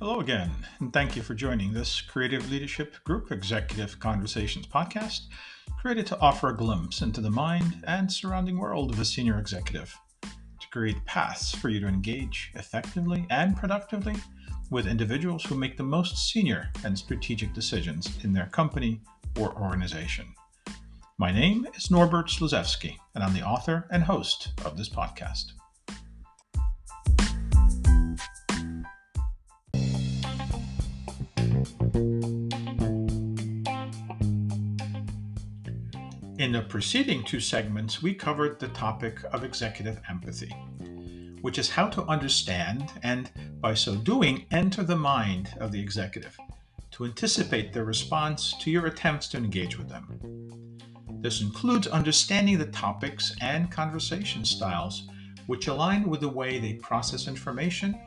Hello again, and thank you for joining this Creative Leadership Group Executive Conversations podcast, created to offer a glimpse into the mind and surrounding world of a senior executive, to create paths for you to engage effectively and productively with individuals who make the most senior and strategic decisions in their company or organization. My name is Norbert Sluzewski, and I'm the author and host of this podcast. In the preceding two segments, we covered the topic of executive empathy, which is how to understand and, by so doing, enter the mind of the executive to anticipate their response to your attempts to engage with them. This includes understanding the topics and conversation styles which align with the way they process information,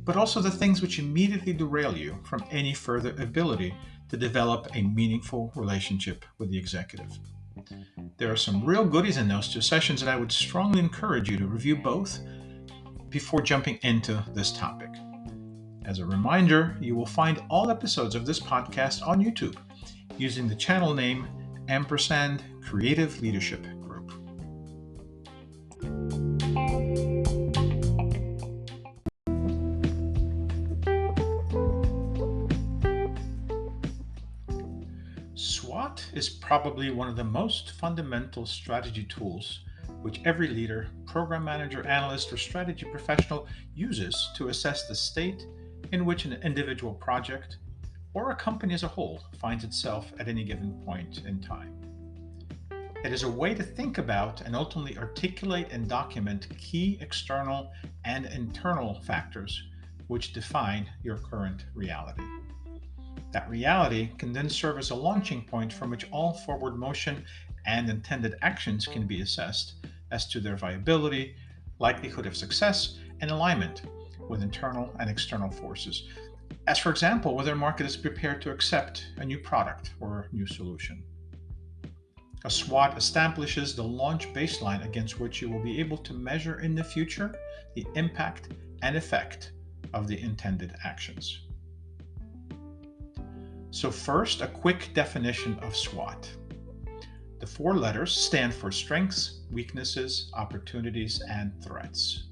but also the things which immediately derail you from any further ability to develop a meaningful relationship with the executive. There are some real goodies in those two sessions, and I would strongly encourage you to review both before jumping into this topic. As a reminder, you will find all episodes of this podcast on YouTube using the channel name & Creative Leadership Group. SWOT is probably one of the most fundamental strategy tools which every leader, program manager, analyst, or strategy professional uses to assess the state in which an individual project or a company as a whole finds itself at any given point in time. It is a way to think about and ultimately articulate and document key external and internal factors which define your current reality. That reality can then serve as a launching point from which all forward motion and intended actions can be assessed as to their viability, likelihood of success, and alignment with internal and external forces. As for example, whether a market is prepared to accept a new product or new solution. A SWOT establishes the launch baseline against which you will be able to measure in the future the impact and effect of the intended actions. So first, a quick definition of SWOT. The four letters stand for strengths, weaknesses, opportunities, and threats.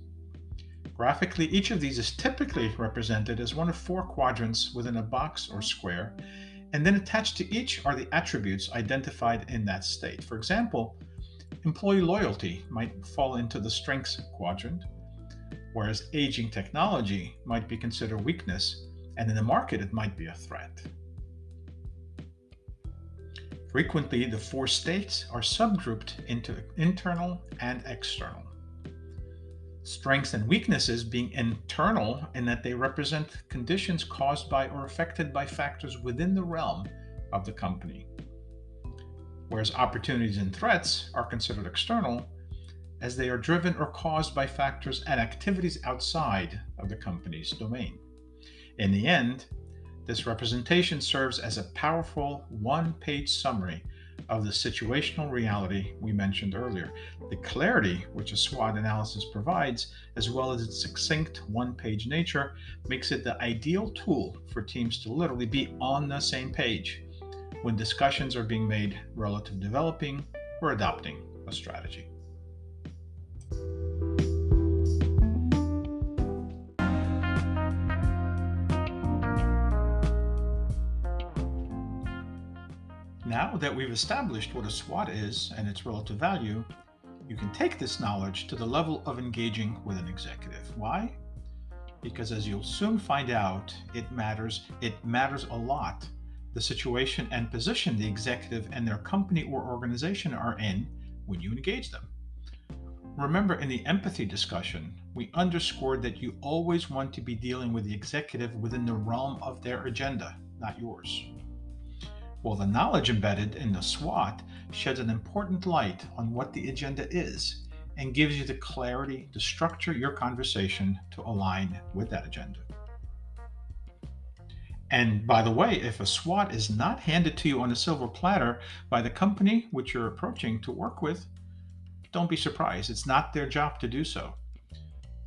Graphically, each of these is typically represented as one of four quadrants within a box or square, and then attached to each are the attributes identified in that state. For example, employee loyalty might fall into the strengths quadrant, whereas aging technology might be considered weakness, and in the market it might be a threat. Frequently, the four states are subgrouped into internal and external. Strengths and weaknesses being internal in that they represent conditions caused by or affected by factors within the realm of the company, whereas opportunities and threats are considered external as they are driven or caused by factors and activities outside of the company's domain. In the end, this representation serves as a powerful one-page summary of the situational reality we mentioned earlier. The clarity which a SWOT analysis provides, as well as its succinct one-page nature, makes it the ideal tool for teams to literally be on the same page when discussions are being made relative to developing or adopting a strategy. Now that we've established what a SWOT is and its relative value, you can take this knowledge to the level of engaging with an executive. Why? Because as you'll soon find out, it matters a lot the situation and position the executive and their company or organization are in when you engage them. Remember, in the empathy discussion, we underscored that you always want to be dealing with the executive within the realm of their agenda, not yours. Well, the knowledge embedded in the SWOT sheds an important light on what the agenda is and gives you the clarity to structure your conversation to align with that agenda. And by the way, if a SWOT is not handed to you on a silver platter by the company which you're approaching to work with, don't be surprised. It's not their job to do so.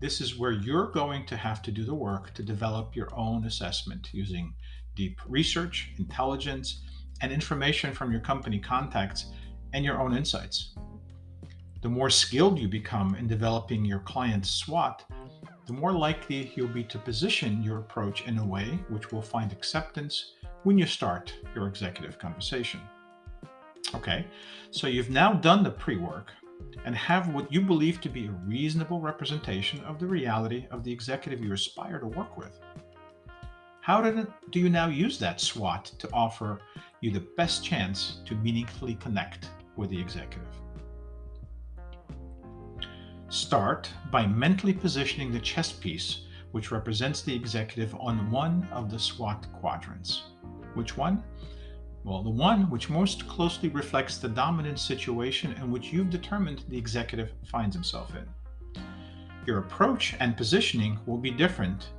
This is where you're going to have to do the work to develop your own assessment using deep research, intelligence, and information from your company contacts and your own insights. The more skilled you become in developing your client's SWOT, the more likely you'll be to position your approach in a way which will find acceptance when you start your executive conversation. Okay, so you've now done the pre work and have what you believe to be a reasonable representation of the reality of the executive you aspire to work with. How do you now use that SWOT to offer you the best chance to meaningfully connect with the executive? Start by mentally positioning the chess piece which represents the executive on one of the SWOT quadrants. Which one? Well, the one which most closely reflects the dominant situation in which you've determined the executive finds himself in. Your approach and positioning will be different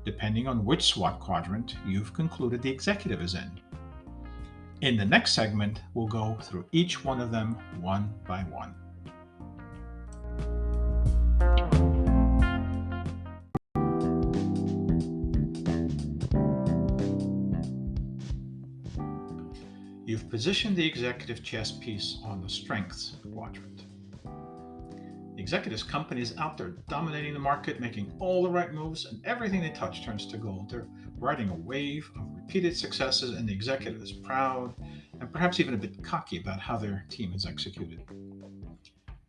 depending on which SWOT quadrant you've concluded the executive is in. In the next segment, we'll go through each one of them one by one. You've positioned the executive chess piece on the strengths quadrant. The executive's company is out there dominating the market, making all the right moves, and everything they touch turns to gold. They're riding a wave of repeated successes, and the executive is proud and perhaps even a bit cocky about how their team has executed.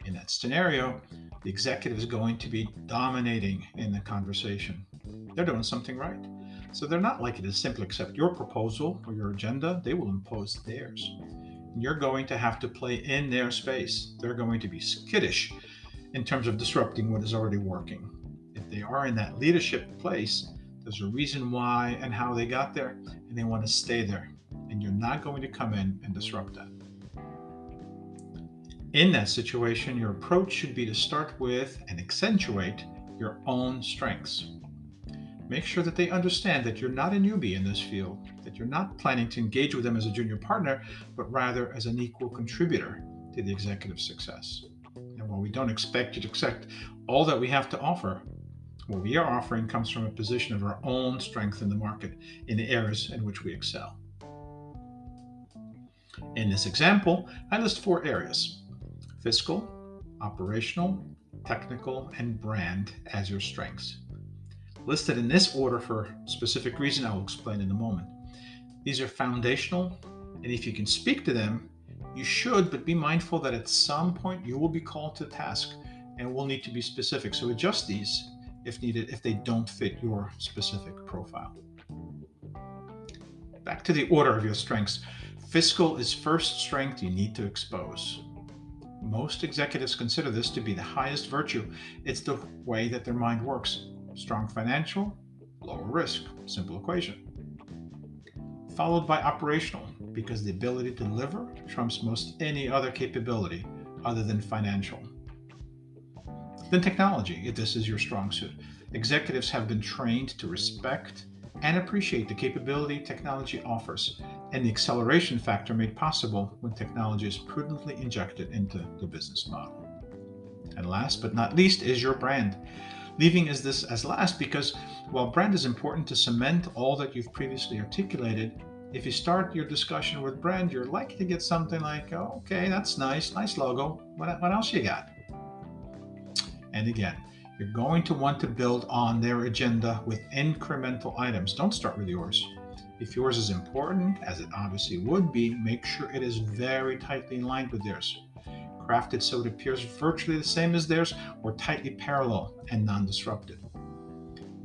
In that scenario, the executive is going to be dominating in the conversation. They're doing something right. So they're not likely to simply accept your proposal or your agenda, they will impose theirs. And you're going to have to play in their space. They're going to be skittish in terms of disrupting what is already working. If they are in that leadership place, there's a reason why and how they got there, and they want to stay there. And you're not going to come in and disrupt that. In that situation, your approach should be to start with and accentuate your own strengths. Make sure that they understand that you're not a newbie in this field, that you're not planning to engage with them as a junior partner, but rather as an equal contributor to the executive's success. And while we don't expect you to accept all that we have to offer, what we are offering comes from a position of our own strength in the market in the areas in which we excel. In this example, I list 4 areas: fiscal, operational, technical, and brand as your strengths. Listed in this order for a specific reason I will explain in a moment. These are foundational, and if you can speak to them, you should, but be mindful that at some point you will be called to task and will need to be specific. So adjust these if needed if they don't fit your specific profile. Back to the order of your strengths. Fiscal is first strength you need to expose. Most executives consider this to be the highest virtue. It's the way that their mind works. Strong financial, lower risk, simple equation. Followed by operational, because the ability to deliver trumps most any other capability other than financial. Then technology, if this is your strong suit. Executives have been trained to respect and appreciate the capability technology offers and the acceleration factor made possible when technology is prudently injected into the business model. And last but not least is your brand. Leaving this as last because while brand is important to cement all that you've previously articulated, if you start your discussion with brand, you're likely to get something like, oh, okay, that's nice logo. What else you got? And again, you're going to want to build on their agenda with incremental items. Don't start with yours. If yours is important, as it obviously would be, make sure it is very tightly in line with theirs. Crafted so it appears virtually the same as theirs or tightly parallel and non-disruptive.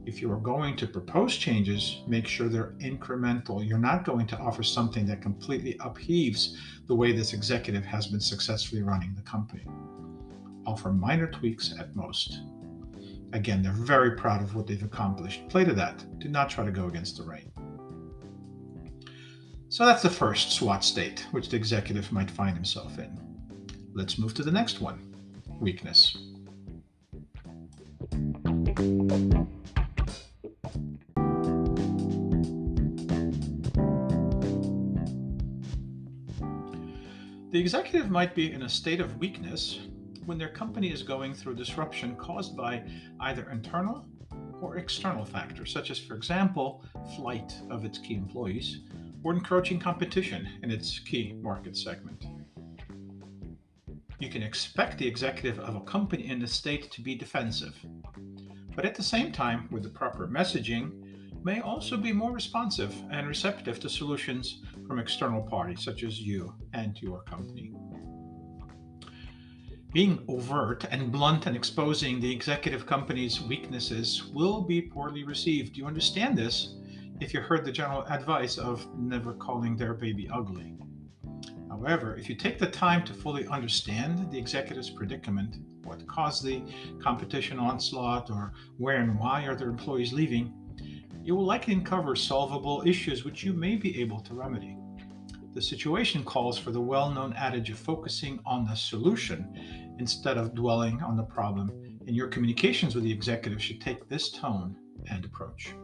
If you are going to propose changes, make sure they're incremental. You're not going to offer something that completely upheaves the way this executive has been successfully running the company. Offer minor tweaks at most. Again, they're very proud of what they've accomplished. Play to that. Do not try to go against the grain. So that's the first SWOT state, which the executive might find himself in. Let's move to the next one, weakness. The executive might be in a state of weakness when their company is going through disruption caused by either internal or external factors, such as, for example, flight of its key employees or encroaching competition in its key market segment. You can expect the executive of a company in the state to be defensive, but at the same time, with the proper messaging, may also be more responsive and receptive to solutions from external parties such as you and your company. Being overt and blunt and exposing the executive company's weaknesses will be poorly received. You understand this if you heard the general advice of never calling their baby ugly. However, if you take the time to fully understand the executive's predicament, what caused the competition onslaught, or where and why are their employees leaving, you will likely uncover solvable issues which you may be able to remedy. The situation calls for the well-known adage of focusing on the solution instead of dwelling on the problem, and your communications with the executive should take this tone and approach.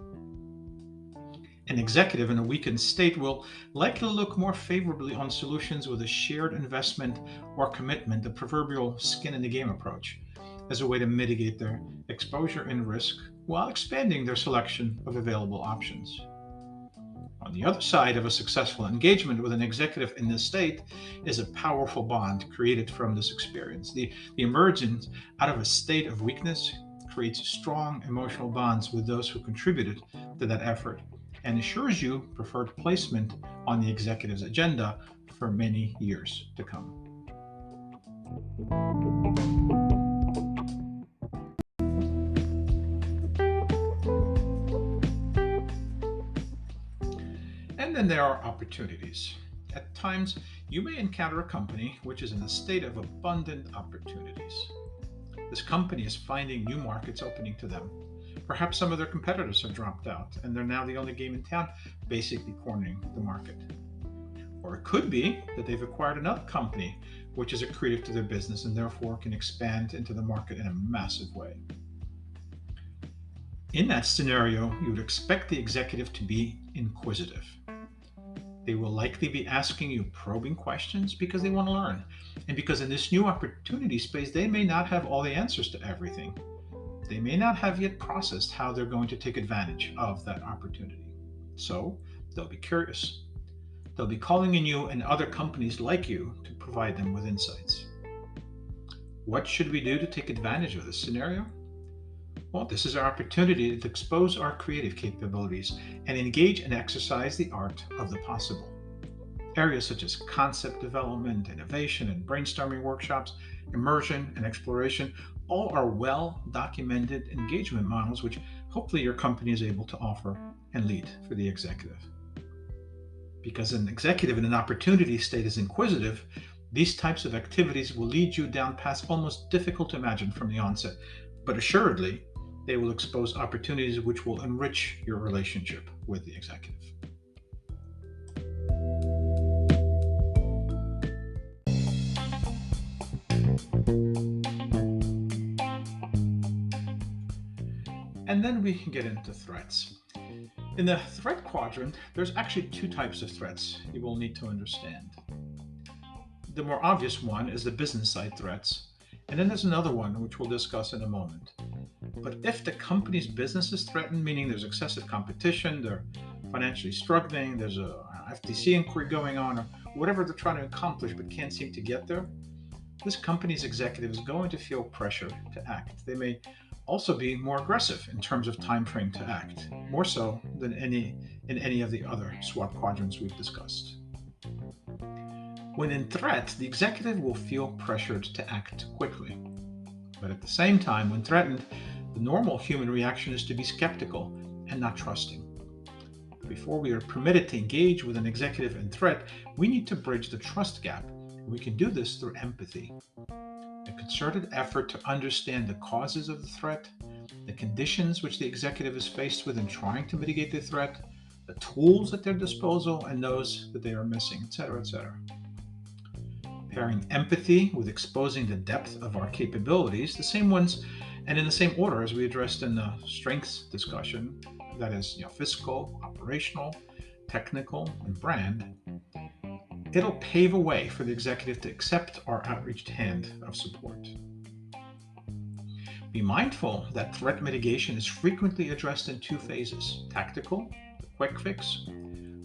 An executive in a weakened state will likely look more favorably on solutions with a shared investment or commitment, the proverbial skin in the game approach, as a way to mitigate their exposure and risk while expanding their selection of available options. On the other side of a successful engagement with an executive in this state is a powerful bond created from this experience. The emergence out of a state of weakness creates strong emotional bonds with those who contributed to that effort and assures you preferred placement on the executive's agenda for many years to come. And then there are opportunities. At times, you may encounter a company which is in a state of abundant opportunities. This company is finding new markets opening to them. Perhaps some of their competitors have dropped out and they're now the only game in town, basically cornering the market. Or it could be that they've acquired another company which is accretive to their business and therefore can expand into the market in a massive way. In that scenario, you would expect the executive to be inquisitive. They will likely be asking you probing questions because they want to learn, and because in this new opportunity space, they may not have all the answers to everything. They may not have yet processed how they're going to take advantage of that opportunity. So they'll be curious. They'll be calling on you and other companies like you to provide them with insights. What should we do to take advantage of this scenario? Well, this is our opportunity to expose our creative capabilities and engage and exercise the art of the possible. Areas such as concept development, innovation, and brainstorming workshops, immersion, and exploration all are well-documented engagement models which hopefully your company is able to offer and lead for the executive. Because an executive in an opportunity state is inquisitive, these types of activities will lead you down paths almost difficult to imagine from the onset, but assuredly, they will expose opportunities which will enrich your relationship with the executive. And then we can get into threats. In the threat quadrant, there's actually two types of threats you will need to understand. The more obvious one is the business side threats, and then there's another one which we'll discuss in a moment. But if the company's business is threatened, meaning there's excessive competition, they're financially struggling, there's a FTC inquiry going on, or whatever they're trying to accomplish but can't seem to get there, this company's executive is going to feel pressure to act. They may also be more aggressive in terms of time frame to act, more so than in any of the other SWOT quadrants we've discussed. When in threat, the executive will feel pressured to act quickly. But at the same time, when threatened, the normal human reaction is to be skeptical and not trusting. Before we are permitted to engage with an executive in threat, we need to bridge the trust gap. We can do this through empathy, a concerted effort to understand the causes of the threat, the conditions which the executive is faced with in trying to mitigate the threat, the tools at their disposal, and those that they are missing, etc., etc. Pairing empathy with exposing the depth of our capabilities, the same ones and in the same order as we addressed in the strengths discussion, that is, fiscal, operational, technical, and brand, it'll pave a way for the executive to accept our outreached hand of support. Be mindful that threat mitigation is frequently addressed in two phases: tactical, the quick fix,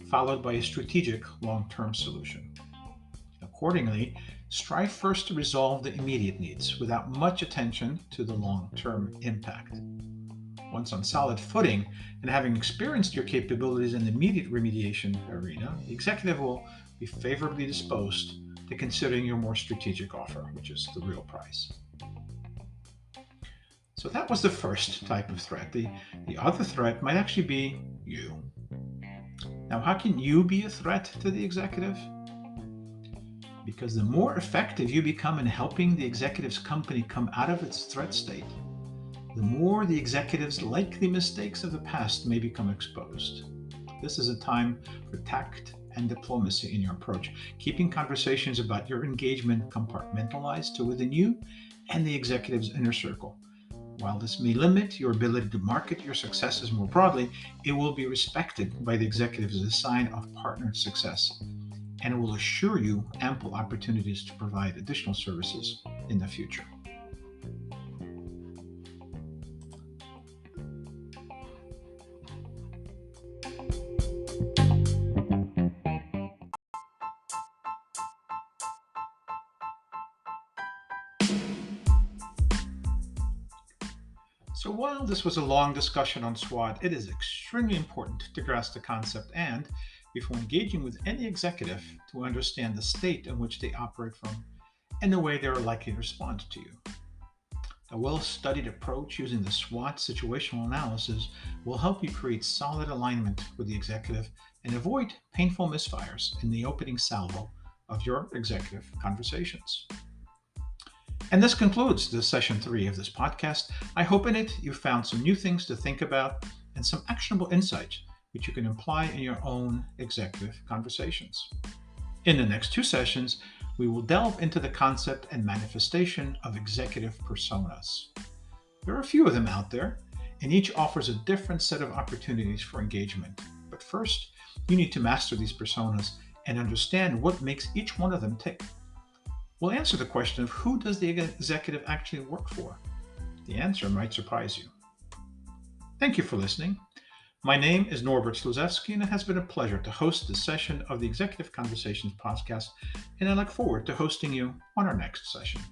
followed by a strategic long term solution. Accordingly, strive first to resolve the immediate needs without much attention to the long term impact. Once on solid footing and having experienced your capabilities in the immediate remediation arena, the executive will be favorably disposed to considering your more strategic offer, which is the real prize. So that was the first type of threat. The other threat might actually be you. Now, how can you be a threat to the executive? Because the more effective you become in helping the executive's company come out of its threat state, the more the executive's likely mistakes of the past may become exposed. This is a time for tact and diplomacy in your approach, keeping conversations about your engagement compartmentalized to within you and the executive's inner circle. While this may limit your ability to market your successes more broadly, it will be respected by the executives as a sign of partnered success, and it will assure you ample opportunities to provide additional services in the future. So while this was a long discussion on SWOT, it is extremely important to grasp the concept and, before engaging with any executive, to understand the state in which they operate from and the way they are likely to respond to you. A well-studied approach using the SWOT situational analysis will help you create solid alignment with the executive and avoid painful misfires in the opening salvo of your executive conversations. And this concludes the session 3 of this podcast. I hope in it you found some new things to think about and some actionable insights which you can apply in your own executive conversations. In the next 2 sessions, we will delve into the concept and manifestation of executive personas. There are a few of them out there, and each offers a different set of opportunities for engagement. But first, you need to master these personas and understand what makes each one of them tick. We'll answer the question of who does the executive actually work for? The answer might surprise you. Thank you for listening. My name is Norbert Sluzewski, and it has been a pleasure to host this session of the Executive Conversations podcast, and I look forward to hosting you on our next session.